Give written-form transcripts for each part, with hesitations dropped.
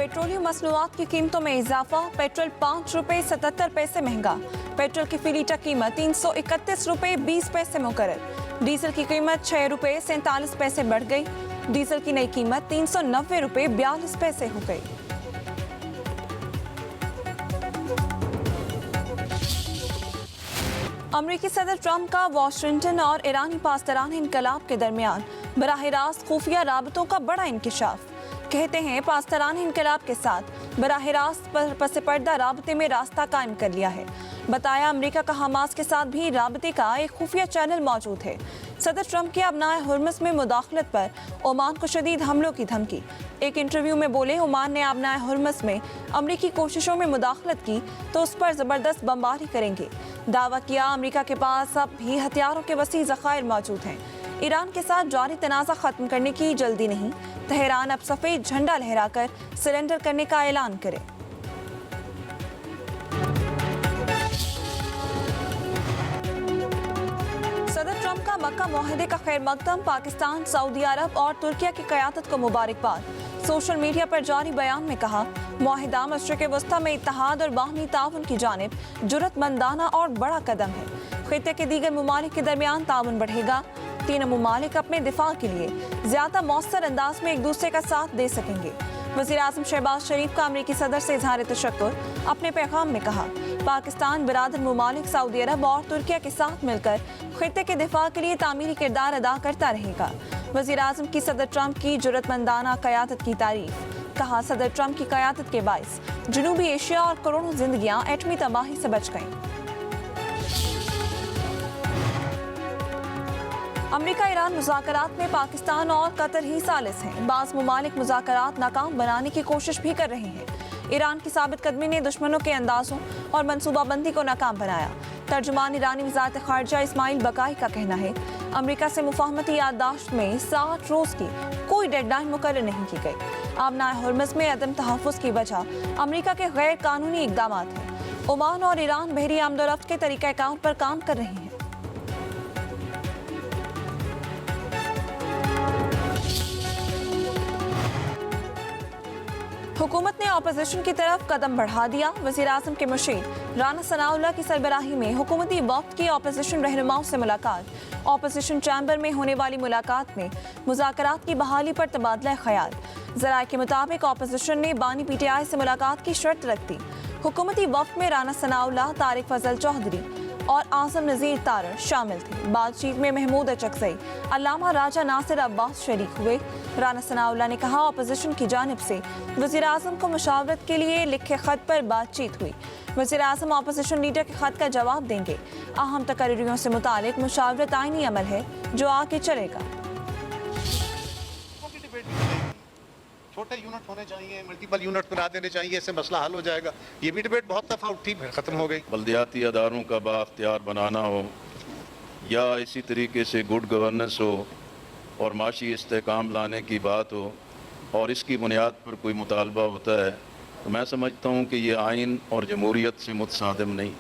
Petroleum मसनूआत की कीमतों में इजाफा, पेट्रोल 5 रुपये 77 पैसे महंगा। पेट्रोल की फी लीटर कीमत 331 रुपये 20 पैसे मुकर्रर। डीजल की कीमत 6 रुपये 47 पैसे बढ़ गई। डीजल की नई कीमत 390 रुपये 42 पैसे हो गई। अमरीकी सदर ट्रंप का वाशिंगटन और ईरानी पासदाराना इनकलाब के दरमियान बराह रास्त खुफिया राबतों का बड़ा इंकिशाफ। कहते हैं पासदाराना इनकलाब के साथ बराह रास्त पस पर्दा राबते में रास्ता कायम कर लिया है। बताया अमरीका का हमास के साथ भी राबते का एक खुफिया चैनल मौजूद है। सदर ट्रंप की अबनाए हुर्मस में मुदाखलत पर ओमान को शदीद हमलों की धमकी। एक इंटरव्यू में बोले ओमान ने अबनाए हुर्मस में अमरीकी कोशिशों में मुदाखलत की तो उस पर ज़बरदस्त बमबारी करेंगे। दावा किया अमरीका के पास अब भी हथियारों के वसी ज़खायर मौजूद हैं। ईरान के साथ जारी तनाज़ा ख़त्म करने की जल्दी नहीं। तेहरान अब सफ़ेद झंडा लहराकर सरेंडर करने का ऐलान करे। सदर ट्रंप का मक्का मुआहदे का खैर मकदम, पाकिस्तान, सऊदी अरब और तुर्किया की क़यादत को मुबारकबाद। सोशल मीडिया पर जारी बयान में कहा मुआहिदा मशरिक़ वस्ता में इत्तेहाद और बाहमी ताउन की जानिब जुर्रतमंदाना और बड़ा कदम है। खित्ते के दीगर ममालिक के दरमियान ताउन बढ़ेगा। तीनों ममालिक अपने दिफा के लिए ज़्यादा मौसर अंदाज में एक दूसरे का साथ दे सकेंगे। वज़ीर आज़म शहबाज शरीफ का अमरीकी सदर से इज़हार तशक्कुर। अपने पैगाम में कहा पाकिस्तान बिरादर ममालिक सऊदी अरब और तुर्किया के साथ मिलकर खित्ते के दिफा के लिए तामीरी किरदार अदा करता रहेगा। वज़ीर आज़म की सदर ट्रंप की जुर्रतमंदाना क़यादत की तारीफ। कहा सदर ट्रंप की क़यादत के बाइस जनूबी एशिया और करोड़ों जिंदगियां एटमी तबाही से बच गईं। अमरीका ईरान मुज़ाकरात में पाकिस्तान और कतर ही सालिस हैं। बाज़ ममालिक मुज़ाकरात नाकाम बनाने की कोशिश भी कर रहे हैं। ईरान की साबित कदमी ने दुश्मनों के अंदाजों और मनसूबाबंदी को नाकाम बनाया। तर्जुमान ईरानी वज़ारत ख़ारिजा इस्माइल बकाई का कहना है अमरीका से मुफाहमती याददाश्त में 60 रोज़ की कोई डेडलाइन मुकर्रर नहीं की गई। आबनाए हुर्मस में अदम तहफ़्फ़ुज़ की वजह अमरीका के गैर कानूनी इक़दामात हैं। ओमान और ईरान बहरी आमदोरफ्त के तरीक़ाकार पर काम कर रहे हैं। हुकूमत ने अपोजिशन की तरफ कदम बढ़ा दिया। वज़ीर आज़म के मुशीर राना सनाउल्लाह की सरबराही में हुकूमती वक्त की अपोजिशन रहनुमाओं से मुलाकात। अपोजिशन चैम्बर में होने वाली मुलाकात में मुज़ाकरात की बहाली पर तबादला ख्याल। ज़राए के मुताबिक अपोजिशन ने बानी PTI से मुलाकात की शर्त रख दी। हुकूमती वक्त में राना सनाउल्लाह, तारिक फजल चौधरी और आज़म नज़ीर तारड़ शामिल थे। बातचीत में महमूद अचकज़ई, अल्लामा राजा नासिर अब्बास शरीक हुए। राना सनाउल्लाह ने कहा अपोजिशन की जानिब से वज़ीर आज़म को मुशावरत के लिए लिखे खत पर बातचीत हुई। वज़ीर आज़म अपोजिशन लीडर के खत का जवाब देंगे। अहम तकर्रियों से मुतालिक मुशावरत आईनी अमल है जो आगे चलेगा। छोटे यूनिट होने चाहिए, मल्टीपल यूनिट बना देने चाहिए, इससे मसला हल हो जाएगा। ये भी डिबेट बहुत दफ़ा उठी, फिर ख़त्म हो गई। बल्दियाती अदारों का बाख्तियार बनाना हो या इसी तरीके से गुड गवर्नेंस हो और माशी इस्तेकाम लाने की बात हो और इसकी बुनियाद पर कोई मुतालबा होता है तो मैं समझता हूँ कि ये आइन और जमहूरियत से मुतसादिम नहीं।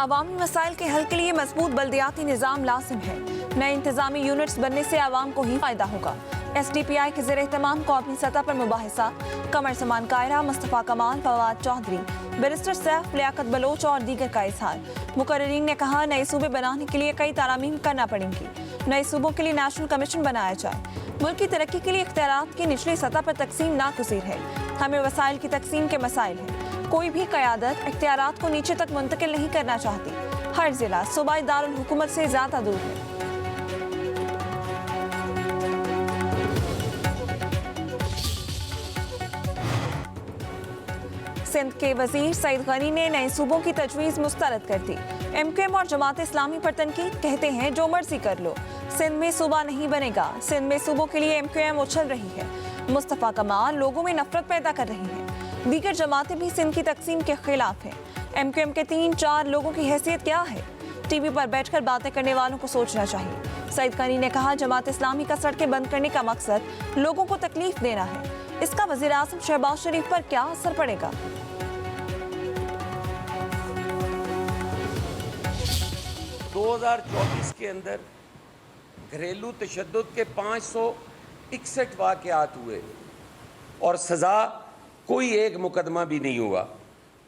अवामी मसाइल के हल के लिए मजबूत बल्दियाती निज़ाम लाजिम है। नए इंतजामी यूनिट्स बनने से आवाम को ही फ़ायदा होगा। SDPI के ज़ेर एहतमाम कौमी सतह पर मुबाहिसा। कमर समान कायरा, मुस्तफ़ा कमाल, फवाद चौधरी, बैरिस्टर सैफ, लियाकत बलोच और दीगर का इज़हार। मुकर्रिरीन ने कहा नए सूबे बनाने के लिए कई तारामीम करना पड़ेंगी। नए सूबों के लिए नेशनल कमीशन बनाया जाए। मुल्क की तरक्की के लिए इख्तियारात की निचली सतह पर तकसीम नागुज़ीर है। हमें वसाइल की तकसीम के मसाइल हैं। कोई भी क़यादत इख्तियारात को नीचे तक मुंतकिल नहीं करना चाहती। हर ज़िला सूबाई दारुल हुकूमत से ज़्यादा दूर है। सिंध के वजीर सईद गनी ने नए सूबों की तजवीज़ मुस्तरद कर दी। MQM और जमात इस्लामी पर तनकीद, कहते हैं जो मर्जी कर लो, सिंध में सूबा नहीं बनेगा। सिंध में सूबों के लिए MQM उछल रही है। मुस्तफ़ा कमाल लोगों में नफरत पैदा कर रही हैं। दीगर जमातें भी सिंध की तकसीम के खिलाफ हैं। MQM के 3-4 लोगों की हैसियत क्या है? TV पर बैठकर बातें करने वालों को सोचना चाहिए। सईद गनी ने कहा जमात इस्लामी का सड़कें बंद करने का मकसद लोगों को तकलीफ देना है। इसका वज़ीर आज़म शहबाज शरीफ पर क्या असर पड़ेगा? 2024 के अंदर घरेलू तशद्दुद के 561 वाक़यात हुए। اور سزا کوئی ایک مقدمہ بھی نہیں ہوا.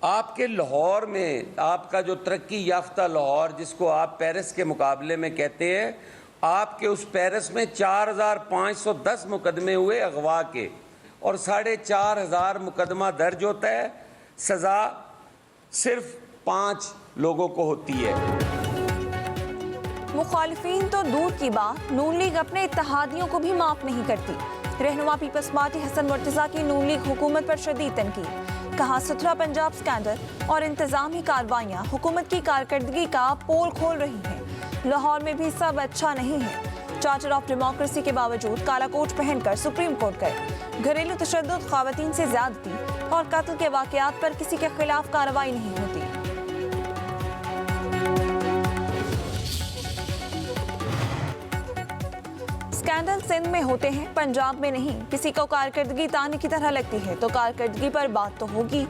آپ کے لاہور میں آپ کا جو ترقی یافتہ لاہور جس کو آپ پیرس کے مقابلے میں کہتے ہیں, آپ کے اس پیرس میں 4510 مقدمے ہوئے اغوا کے اور 4500 مقدمہ درج ہوتا ہے, سزا صرف 5 لوگوں کو ہوتی ہے. مخالفین تو دور کی بات, نون لیگ اپنے اتحادیوں کو بھی معاف نہیں کرتی. رہنما پیپلز پارٹی حسن مرتضیٰ کی نون لیگ حکومت پر شدید تنقید. کہا ستھرا پنجاب سکینڈل اور انتظامی کارروائیاں حکومت کی کارکردگی کا پول کھول رہی ہیں. لاہور میں بھی سب اچھا نہیں ہے. چارٹر آف ڈیموکریسی کے باوجود کالا کوٹ پہن کر سپریم کورٹ گئے. گھریلو تشدد, خواتین سے زیادتی اور قتل کے واقعات پر کسی کے خلاف کارروائی نہیں ہوتی. اسکینڈل سندھ میں ہوتے ہیں, پنجاب میں نہیں. کسی کو کارکردگی تانے کی طرح لگتی ہے تو کارکردگی پر بات تو ہوگی.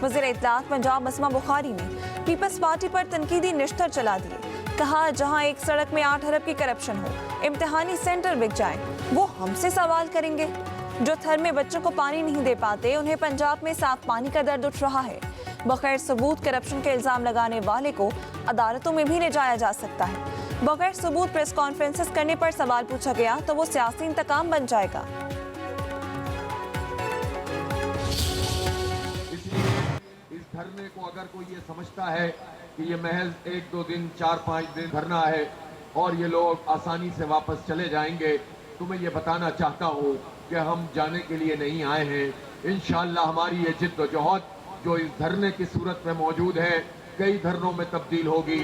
وزیر اطلاعات پنجاب اسما بخاری نے پیپلز پارٹی پر تنقیدی نشتر چلا دیے. کہا جہاں ایک سڑک میں 8 ارب کی کرپشن ہو, امتحانی سینٹر بک جائیں, وہ ہم سے سوال کریں گے. جو تھر میں بچوں کو پانی نہیں دے پاتے, انہیں پنجاب میں صاف پانی کا درد اٹھ رہا ہے. بغیر ثبوت کرپشن کے الزام لگانے والے کو عدالتوں میں بھی لے جایا جا سکتا ہے. بغیر ثبوت پریس کانفرنسز کرنے پر سوال پوچھا گیا تو وہ سیاسی انتقام بن جائے گا. اس لیے اس دھرنے کو اگر کوئی یہ سمجھتا ہے کہ یہ محض 1-2 دن 4-5 دن دھرنا ہے اور یہ لوگ آسانی سے واپس چلے جائیں گے, تو میں یہ بتانا چاہتا ہوں کہ ہم جانے کے لیے نہیں آئے ہیں. انشاءاللہ ہماری یہ جد و جہد جو اس دھرنے کی صورت میں موجود ہے کئی دھرنوں میں تبدیل ہوگی.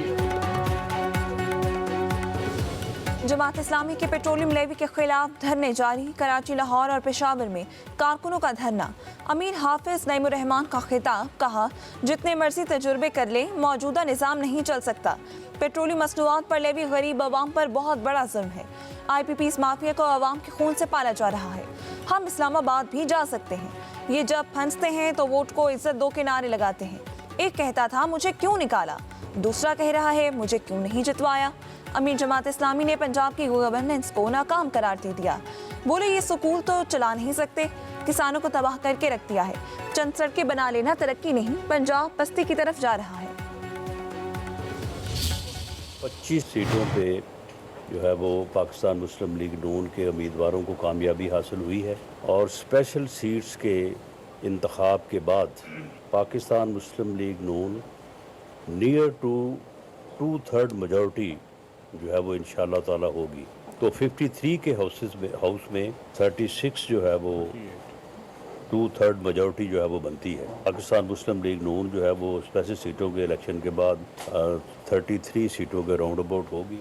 جماعت اسلامی کے پیٹرولیم لیوی کے خلاف دھرنے جاری. کراچی, لاہور اور پشاور میں کارکنوں کا دھرنا. امیر حافظ نعیم الرحمان کا خطاب. کہا جتنے مرضی تجربے کر لیں, موجودہ نظام نہیں چل سکتا. پیٹرولیم مصنوعات پر لیوی غریب عوام پر بہت بڑا ظلم ہے. آئی پی پیز مافیا کو عوام کے خون سے پالا جا رہا ہے. ہم اسلام آباد بھی جا سکتے ہیں. یہ جب پھنستے ہیں تو ووٹ کو عزت دو کے نعرے لگاتے ہیں. ایک کہتا تھا مجھے کیوں نکالا, دوسرا کہہ رہا ہے مجھے کیوں نہیں جتوایا. امیر جماعت اسلامی نے پنجاب کی گورننس کو ناکام قرار دے دیا. بولے یہ سکول تو چلا نہیں سکتے, کسانوں کو تباہ کر کے رکھ دیا ہے. چند سڑکیں بنا لینا ترقی نہیں, پنجاب پستی کی طرف جا رہا ہے. 25 سیٹوں پہ جو ہے وہ پاکستان مسلم لیگ نون کے امیدواروں کو کامیابی حاصل ہوئی ہے, اور اسپیشل سیٹس کے انتخاب کے بعد Pakistan Muslim League Noon near to 2/3 majority جو ہے وہ انشاءاللہ تعالی ہوگی. تو 53 کے ہاؤس میں 36 جو ہے وہ 2/3 میجورٹی جو ہے وہ بنتی ہے. پاکستان مسلم لیگ نون جو ہے وہ اسپیشل سیٹوں کے الیکشن کے بعد 33 سیٹوں کے راؤنڈ اباؤٹ ہوگی.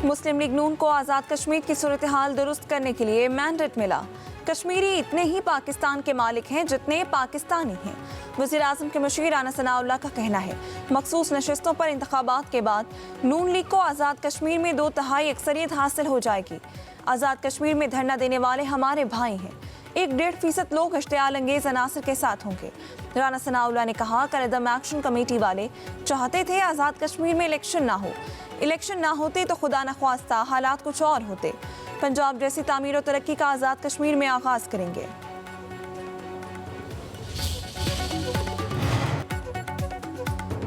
مسلم لیگ نون کو آزاد کشمیر کی صورتحال درست کرنے کے لیے مینڈیٹ ملا. کشمیری اتنے ہی پاکستان کے مالک ہیں جتنے پاکستانی ہیں. وزیر اعظم کے مشیر رانا ثناء اللہ کا کہنا ہے مخصوص نشستوں پر انتخابات کے بعد نون لیگ کو آزاد کشمیر میں 2/3 اکثریت حاصل ہو جائے گی. آزاد کشمیر میں دھرنا دینے والے ہمارے بھائی ہیں. 1-1.5% لوگ اشتعال انگیز عناصر کے ساتھ ہوں گے. رانا ثناء اللہ نے کہا قلعدم ایکشن کمیٹی والے چاہتے تھے آزاد کشمیر میں الیکشن نہ ہو. الیکشن نہ ہوتے تو خدا نخواستہ حالات کچھ اور ہوتے. پنجاب جیسی تعمیر و ترقی کا آزاد کشمیر میں آغاز کریں گے.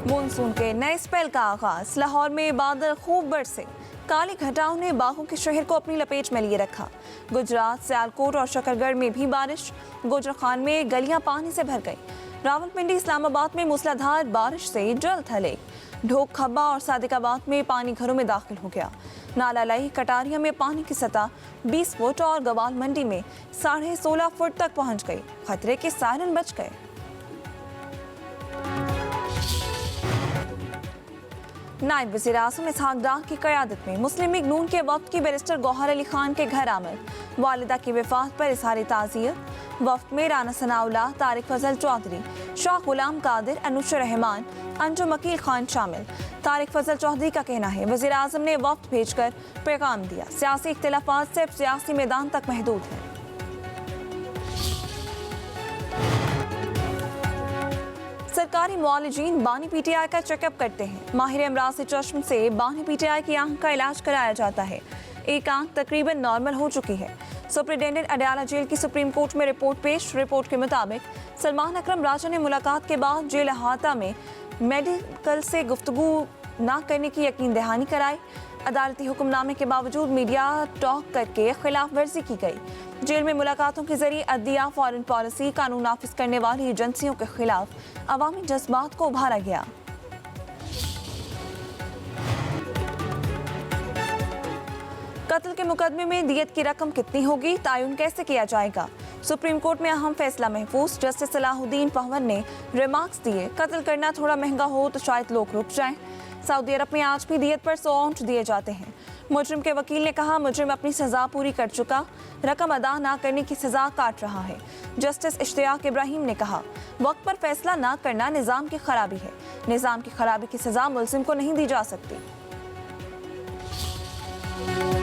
مونسون کے نئے اسپیل کا آغاز. لاہور میں بادل خوب برسے. کالی گھٹاؤں نے باغوں کے شہر کو اپنی لپیٹ میں لیے رکھا. گجرات, سیالکوٹ اور شکرگڑھ میں بھی بارش. گوجر خان میں گلیاں پانی سے بھر گئی. راولپنڈی, اسلام آباد میں موسلادھار بارش سے جل تھلے. ڈھوک, کھبا اور صادق آباد میں پانی گھروں میں داخل ہو گیا. نالا لائی, کٹاریا میں پانی کی سطح 20 فٹ اور گوال منڈی میں 16.5 فٹ تک پہنچ گئی. خطرے کے سائرن بچ گئے. نائب وزیر اعظم اسحاق ڈار کی قیادت میں مسلم لیگ نون کے وفد کی بیرسٹر گوہر علی خان کے گھر آمد. والدہ کی وفات پر اظہار تعزیت. وفد میں رانا ثناء اللہ, طارق فضل چودھری, شاہ غلام قادر, انوش رحمان, انجم عقیل خان شامل. طارق فضل چودھری کا کہنا ہے وزیر اعظم نے وفد بھیج کر پیغام دیا سیاسی اختلافات صرف سیاسی میدان تک محدود ہیں. سرکاری معالجین بانی پی ٹی آئی کا چیک اپ کرتے ہیں. ماہر امراض چشم سے بانی پی ٹی آئی کی آنکھ کا علاج کرایا جاتا ہے. ایک آنکھ تقریباً نارمل ہو چکی ہے. सुप्रिंटेंडेंट अडयाला जेल की सुप्रीम कोर्ट में रिपोर्ट पेश। रिपोर्ट के मुताबिक सलमान अकरम राजा ने मुलाकात के बाद जेल अहाता में मेडिकल से गुफ्तगू ना करने की यकीन दहानी कराई। अदालती हुक्मनामे के बावजूद मीडिया टॉक करके खिलाफ वर्जी की गई। जेल में मुलाकातों के जरिए अदलिया, फॉरेन पॉलिसी, कानून नाफिज करने वाली एजेंसियों के खिलाफ अवामी जज्बात को उभारा गया। कत्ल के मुकदमे में दियत की रकम कितनी होगी, तयन कैसे किया जाएगा? सुप्रीम कोर्ट में अहम फैसला महफूज। जस्टिस सलाहुद्दीन पहवन ने रिमार्क्स दिए, कत्ल करना थोड़ा महंगा हो तो शायद लोग रुक जाएं। सऊदी अरब में आज भी दियत पर 100 आउंस दिए जाते हैं। मुजरिम के वकील ने कहा, मुजरिम अपनी सजा पूरी कर चुका, रकम अदा ना करने की सजा काट रहा है। जस्टिस इश्तियाक इब्राहिम ने कहा, वक्त पर फैसला ना करना निज़ाम की खराबी है। निज़ाम की खराबी की सजा मुलजिम को नहीं दी जा सकती।